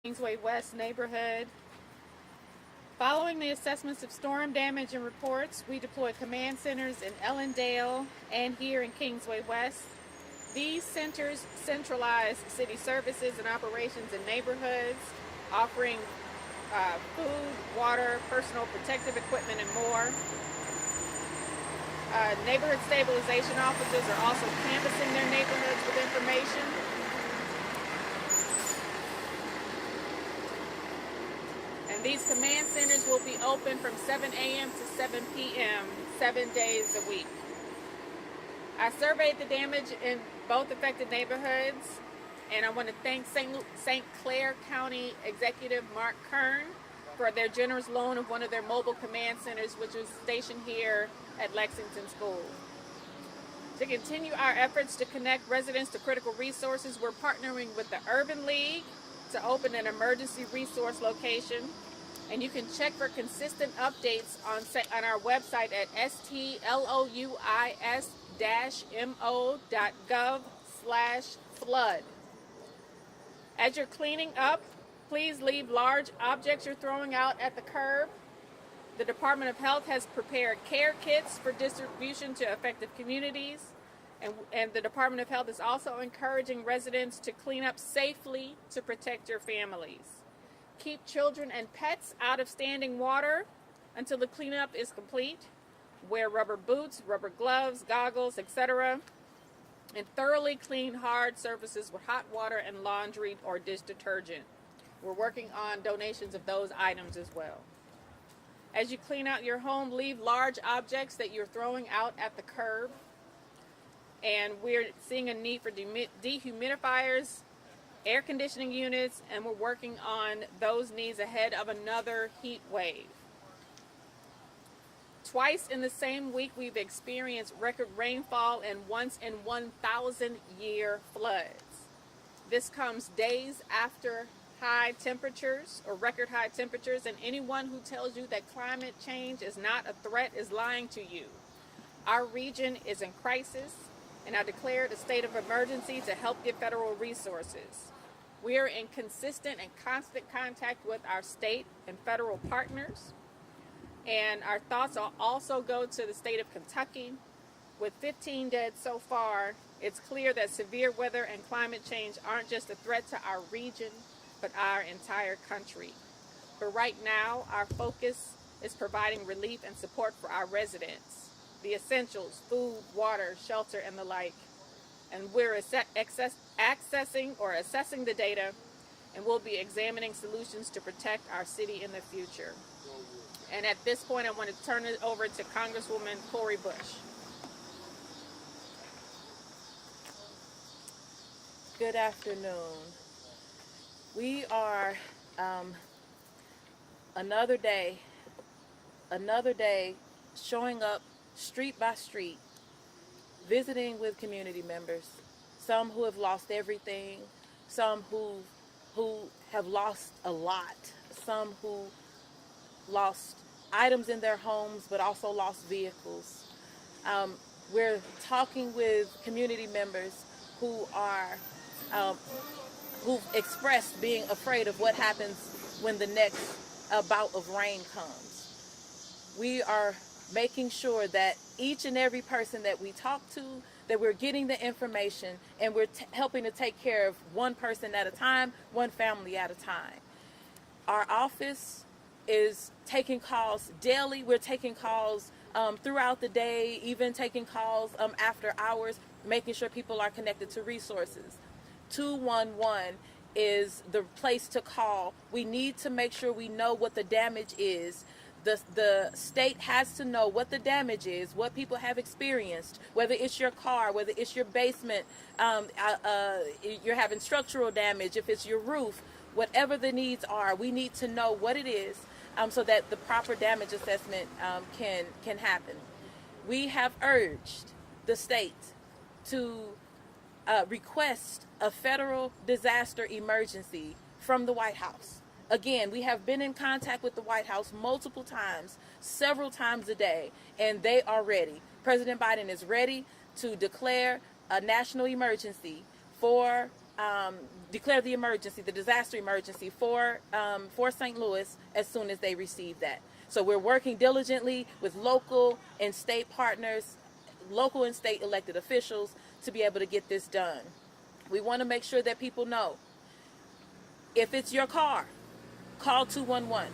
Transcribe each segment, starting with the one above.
Kingsway West neighborhood. Following the assessments of storm damage and reports, we deployed command centers in Ellendale and here in Kingsway West. These centers centralize city services and operations in neighborhoods, offering food, water, personal protective equipment, and more. Neighborhood stabilization officers are also canvassing their neighborhoods with information. And these command centers will be open from 7 a.m. to 7 p.m. 7 days a week. I surveyed the damage in both affected neighborhoods, and I want to thank St. Clair County Executive Mark Kern for their generous loan of one of their mobile command centers, which is stationed here at Lexington School. To continue our efforts to connect residents to critical resources, we're partnering with the Urban League to open an emergency resource location. And you can check for consistent updates on our website at stlouis-mo.gov/flood. As you're cleaning up, please leave large objects you're throwing out at the curb. The Department of Health has prepared care kits for distribution to affected communities. And the Department of Health is also encouraging residents to clean up safely to protect your families. Keep children and pets out of standing water until the cleanup is complete. Wear rubber boots, rubber gloves, goggles, etc. And thoroughly clean hard surfaces with hot water and laundry or dish detergent. We're working on donations of those items as well. As you clean out your home, leave large objects that you're throwing out at the curb. And we're seeing a need for dehumidifiers, air conditioning units, and we're working on those needs ahead of another heat wave. Twice in the same week, we've experienced record rainfall and once in 1,000 year floods. This comes days after high temperatures or record high temperatures, and anyone who tells you that climate change is not a threat is lying to you. Our region is in crisis, and I declared a state of emergency to help get federal resources. We are in consistent and constant contact with our state and federal partners, and our thoughts also go to the state of Kentucky. With 15 dead so far, it's clear that severe weather and climate change aren't just a threat to our region, but our entire country. But right now, our focus is providing relief and support for our residents. The essentials, food, water, shelter, and the like. And we're accessing or assessing the data, and we'll be examining solutions to protect our city in the future. And at this point, I want to turn it over to Congresswoman Cori Bush. Good afternoon. We are another day showing up street by street, visiting with community members, some who have lost everything, some who have lost a lot, some who lost items in their homes but also lost vehicles. We're talking with community members who've expressed being afraid of what happens when the next bout of rain comes. We are making sure that each and every person that we talk to, that we're getting the information, and we're helping to take care of one person at a time, one family at a time. Our office is taking calls daily. We're taking calls throughout the day, even taking calls after hours, making sure people are connected to resources. 211 is the place to call. We need to make sure we know what the damage is. The state has to know what the damage is, what people have experienced, whether it's your car, whether it's your basement, you're having structural damage, if it's your roof, whatever the needs are, we need to know what it is so that the proper damage assessment can happen. We have urged the state to request a federal disaster emergency from the White House. Again, we have been in contact with the White House multiple times, several times a day, and they are ready. President Biden is ready to declare a national emergency for declare the emergency, the disaster emergency for St. Louis as soon as they receive that. So we're working diligently with local and state partners, local and state elected officials to be able to get this done. We want to make sure that people know, if it's your car, call 211.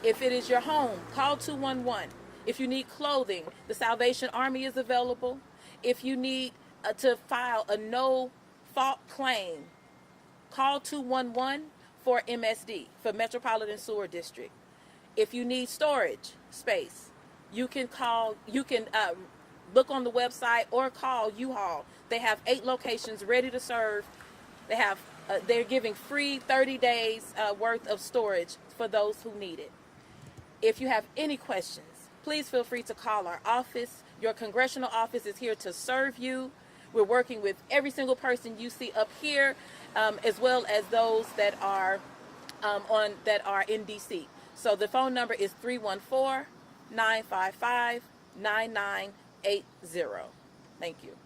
If it is your home, call 211. If you need clothing, the Salvation Army is available. If you need to file a no-fault claim, call 211 for MSD, for Metropolitan Sewer District. If you need storage space, you can look on the website or call U-Haul. They have 8 locations ready to serve. They're giving free 30 days worth of storage for those who need it. If you have any questions, please feel free to call our office. Your congressional office is here to serve you. We're working with every single person you see up here, as well as those that are in DC. So the phone number is 314-955-9980. Thank you.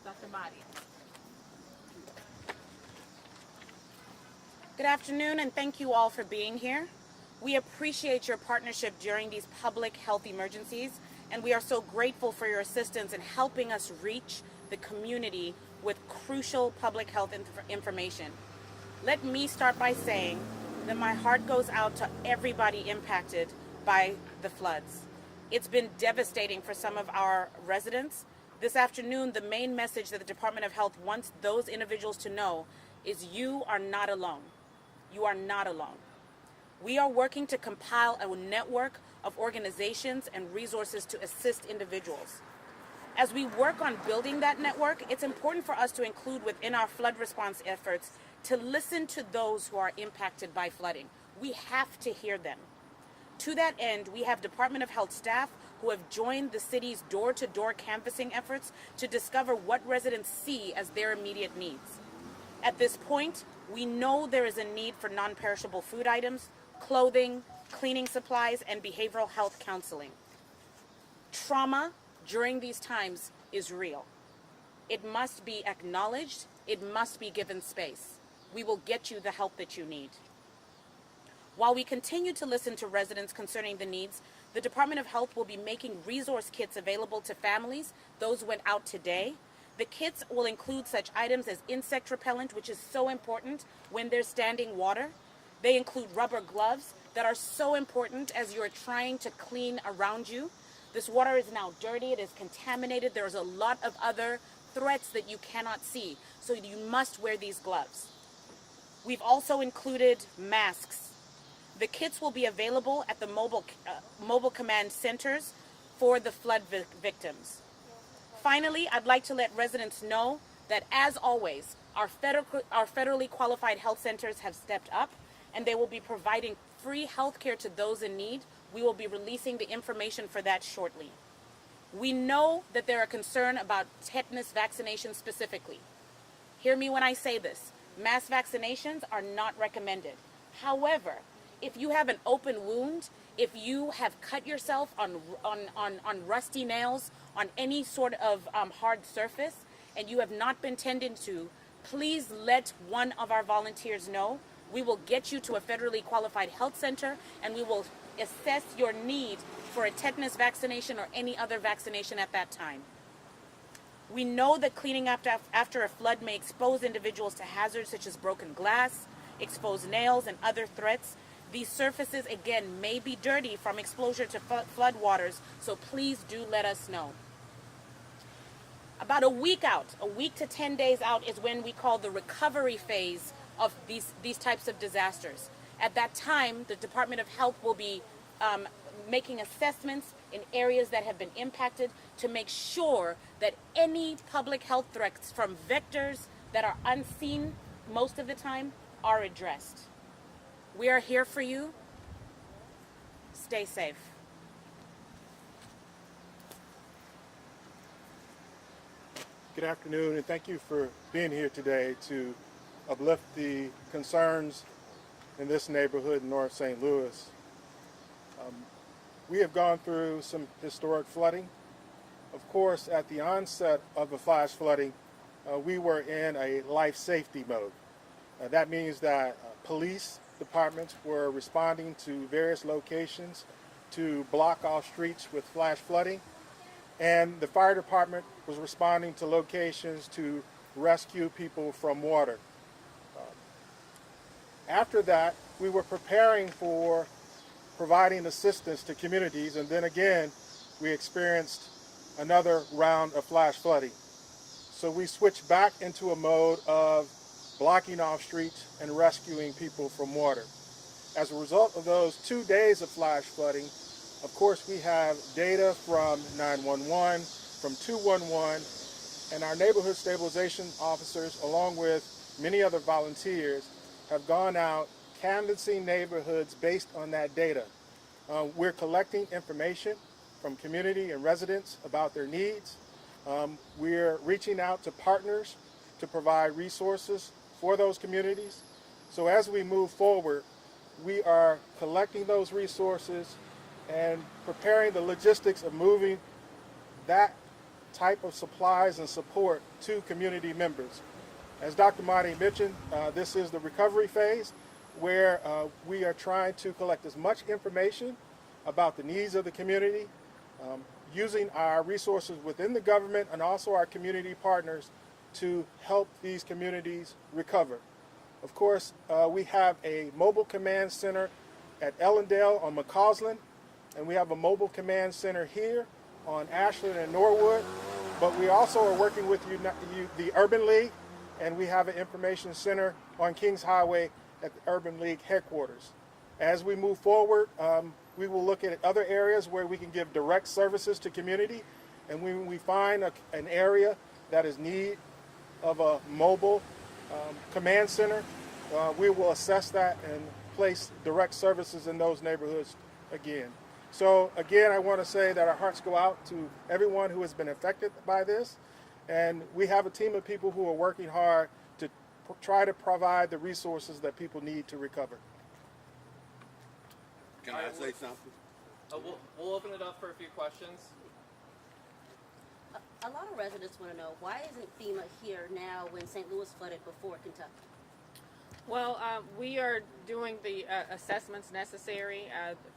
Dr. Mahdi. Good afternoon, and thank you all for being here. We appreciate your partnership during these public health emergencies, and we are so grateful for your assistance in helping us reach the community with crucial public health information. Let me start by saying that my heart goes out to everybody impacted by the floods. It's been devastating for some of our residents. This afternoon, the main message that the Department of Health wants those individuals to know is you are not alone. You are not alone. We are working to compile a network of organizations and resources to assist individuals. As we work on building that network, it's important for us to include within our flood response efforts to listen to those who are impacted by flooding. We have to hear them. To that end, we have Department of Health staff who have joined the city's door-to-door canvassing efforts to discover what residents see as their immediate needs. At this point, we know there is a need for non-perishable food items, clothing, cleaning supplies, and behavioral health counseling. Trauma during these times is real. It must be acknowledged. It must be given space. We will get you the help that you need. While we continue to listen to residents concerning the needs, the Department of Health will be making resource kits available to families. Those went out today. The kits will include such items as insect repellent, which is so important when there's standing water. They include rubber gloves that are so important as you're trying to clean around you. This water is now dirty, it is contaminated. There's a lot of other threats that you cannot see, so you must wear these gloves. We've also included masks. The kits will be available at the mobile command centers for the flood victims. Finally, I'd like to let residents know that, as always, our federally qualified health centers have stepped up, and they will be providing free health care to those in need. We will be releasing the information for that shortly. We know that there are concerns about tetanus vaccination specifically. Hear me when I say this. Mass vaccinations are not recommended. However, if you have an open wound, if you have cut yourself on rusty nails, on any sort of hard surface, and you have not been tended to, please let one of our volunteers know. We will get you to a federally qualified health center, and we will assess your need for a tetanus vaccination or any other vaccination at that time. We know that cleaning up after a flood may expose individuals to hazards such as broken glass, exposed nails, and other threats. These surfaces, again, may be dirty from exposure to flood waters, so please do let us know. About a week to 10 days out, is when we call the recovery phase of these types of disasters. At that time, the Department of Health will be making assessments in areas that have been impacted to make sure that any public health threats from vectors that are unseen most of the time are addressed. We are here for you. Stay safe. Good afternoon, and thank you for being here today to uplift the concerns in this neighborhood in North St. Louis. We have gone through some historic flooding. Of course, at the onset of the flash flooding, we were in a life safety mode. That means that police departments were responding to various locations to block off streets with flash flooding, and the fire department was responding to locations to rescue people from water. After that, we were preparing for providing assistance to communities, and then again, we experienced another round of flash flooding. So we switched back into a mode of blocking off streets and rescuing people from water. As a result of those 2 days of flash flooding, of course, we have data from 911, from 211, and our neighborhood stabilization officers, along with many other volunteers, have gone out canvassing neighborhoods based on that data. We're collecting information from community and residents about their needs. We're reaching out to partners to provide resources for those communities. So as we move forward, we are collecting those resources and preparing the logistics of moving that type of supplies and support to community members. As Dr. Mahdi mentioned, this is the recovery phase where we are trying to collect as much information about the needs of the community, using our resources within the government and also our community partners to help these communities recover. Of course, we have a mobile command center at Ellendale on McCausland, and we have a mobile command center here on Ashland and Norwood, but we also are working with the Urban League, and we have an information center on Kings Highway at the Urban League headquarters. As we move forward, we will look at other areas where we can give direct services to community, and when we find an area that is in need of a mobile command center, we will assess that and place direct services in those neighborhoods again. So again, I want to say that our hearts go out to everyone who has been affected by this, and we have a team of people who are working hard to try to provide the resources that people need to recover. Can I say something? We'll open it up for a few questions. A lot of residents want to know, why isn't FEMA here now when St. Louis flooded before Kentucky? Well, we are doing the assessments necessary.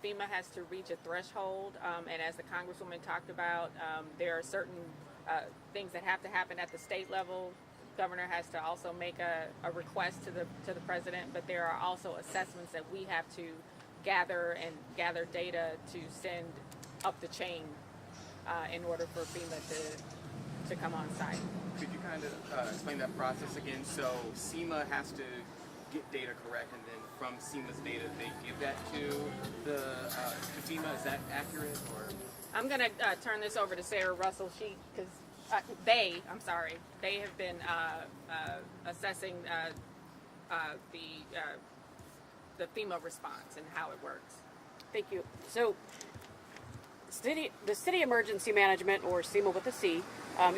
FEMA has to reach a threshold, and as the Congresswoman talked about, there are certain things that have to happen at the state level. Governor has to also make a request to the president, but there are also assessments that we have to gather data to send up the chain in order for FEMA to come on site. Could you kind of explain that process again? So SEMA has to get data correct, and then from SEMA's data, they give that to FEMA. Is that accurate? Or I'm going to turn this over to Sarah Russell. They have been assessing the FEMA response and how it works. Thank you. So, the City Emergency Management, or SEMA with a C,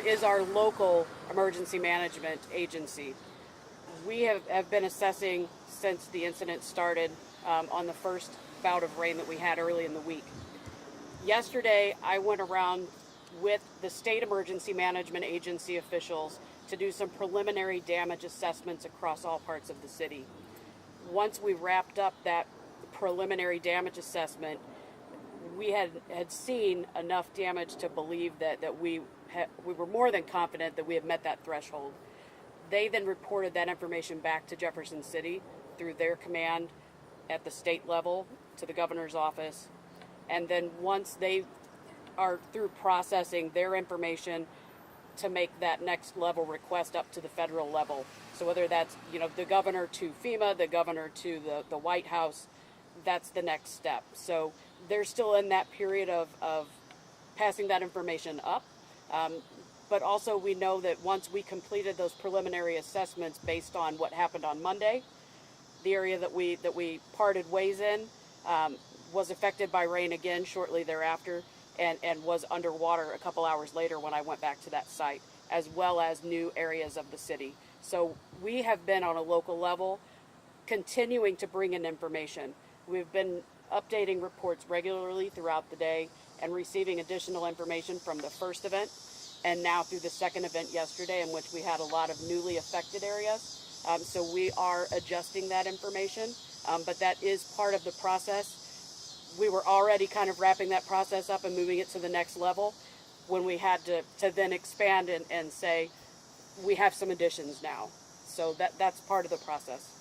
is our local emergency management agency. We have been assessing since the incident started on the first bout of rain that we had early in the week. Yesterday, I went around with the State Emergency Management Agency officials to do some preliminary damage assessments across all parts of the city. Once we wrapped up that preliminary damage assessment, we had seen enough damage to believe that we were more than confident that we had met that threshold. They then reported that information back to Jefferson City through their command at the state level to the governor's office. And then once they are through processing their information to make that next level request up to the federal level. So whether that's, the governor to FEMA, the governor to the White House, that's the next step. So they're still in that period of passing that information up. But also we know that once we completed those preliminary assessments based on what happened on Monday, the area that we parted ways in was affected by rain again shortly thereafter, and was underwater a couple hours later when I went back to that site, as well as new areas of the city. So we have been on a local level continuing to bring in information. We've been updating reports regularly throughout the day and receiving additional information from the first event. and now through the second event yesterday, in which we had a lot of newly affected areas. So we are adjusting that information, but that is part of the process. We were already kind of wrapping that process up and moving it to the next level when we had to then expand and say, we have some additions now. So that's part of the process.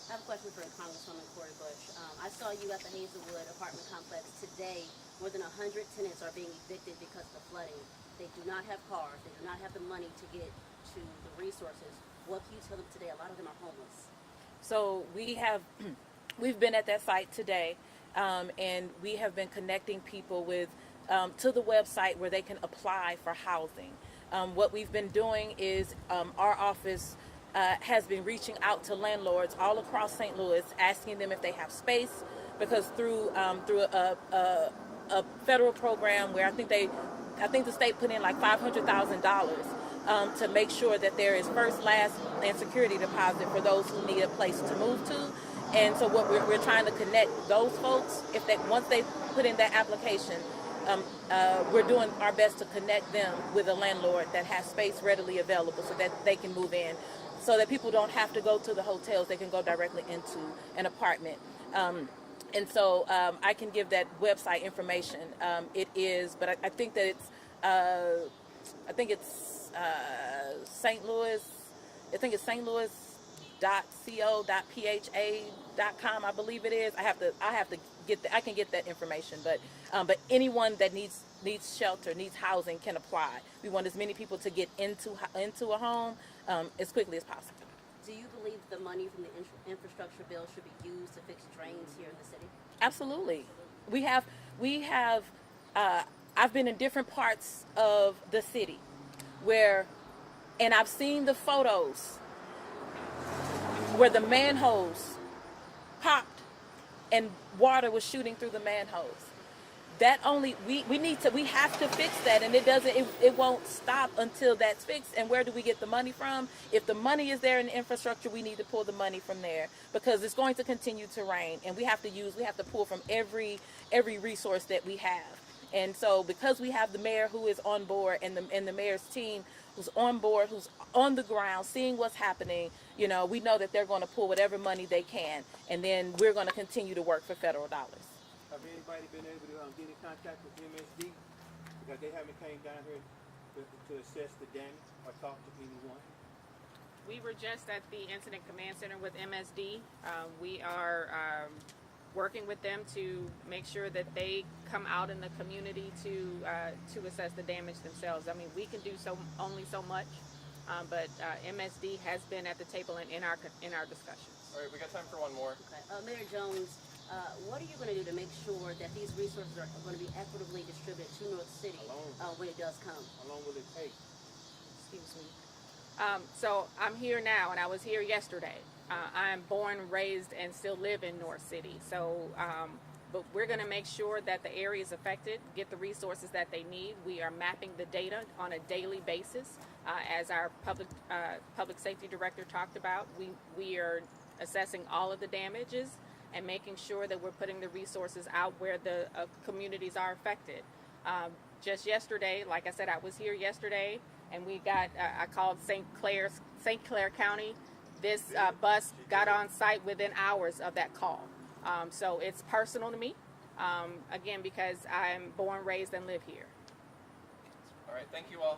I have a question for Congresswoman Cori Bush. I saw you at the Hazelwood apartment complex today. More than 100 tenants are being evicted because of the flooding. They do not have cars. They do not have the money to get to the resources. What can you tell them today? A lot of them are homeless. So we've been at that site today, and we have been connecting people with to the website where they can apply for housing. What we've been doing is our office has been reaching out to landlords all across St. Louis, asking them if they have space, because through a federal program where I think the state put in like $500,000 to make sure that there is first, last, and security deposit for those who need a place to move to. And so what we're trying to connect those folks, once they put in that application, we're doing our best to connect them with a landlord that has space readily available so that they can move in, so that people don't have to go to the hotels. They can go directly into an apartment. And so I can give that website information. It is, but I think that it's St. Louis. I think it's stlouis.co.pha.com. I believe it is. I have to get I can get that information. But anyone that needs shelter, needs housing, can apply. We want as many people to get into a home as quickly as possible. Do you believe the money from the infrastructure bill should be used to fix drains here in the city? Absolutely. We have. I've been in different parts of the city and I've seen the photos where the manholes popped and water was shooting through the manholes. We have to fix that, and it won't stop until that's fixed. And where do we get the money from? If the money is there in the infrastructure, we need to pull the money from there, because it's going to continue to rain, and we have to pull from every resource that we have. And so because we have the mayor who is on board, and the mayor's team who's on board, who's on the ground, seeing what's happening, we know that they're going to pull whatever money they can, and then we're going to continue to work for federal dollars. Have anybody been able to get in contact with MSD? Because they haven't came down here to assess the damage or talk to anyone. We were just at the Incident Command Center with MSD. We are working with them to make sure that they come out in the community to assess the damage themselves. I mean, we can do only so much, but MSD has been at the table and in our discussions. All right, we got time for one more. Okay. Mayor Jones, what are you going to do to make sure that these resources are going to be equitably distributed to North City when it does come? How long will it take? Excuse me. So I'm here now, and I was here yesterday. I'm born, raised, and still live in North City. So, but we're going to make sure that the areas affected get the resources that they need. We are mapping the data on a daily basis, as our public safety director talked about. We are assessing all of the damages and making sure that we're putting the resources out where the communities are affected. Just yesterday, like I said, I was here yesterday, and we got, I called St. Clair County. This bus got on site within hours of that call. So it's personal to me, again, because I'm born, raised, and live here. All right, thank you all.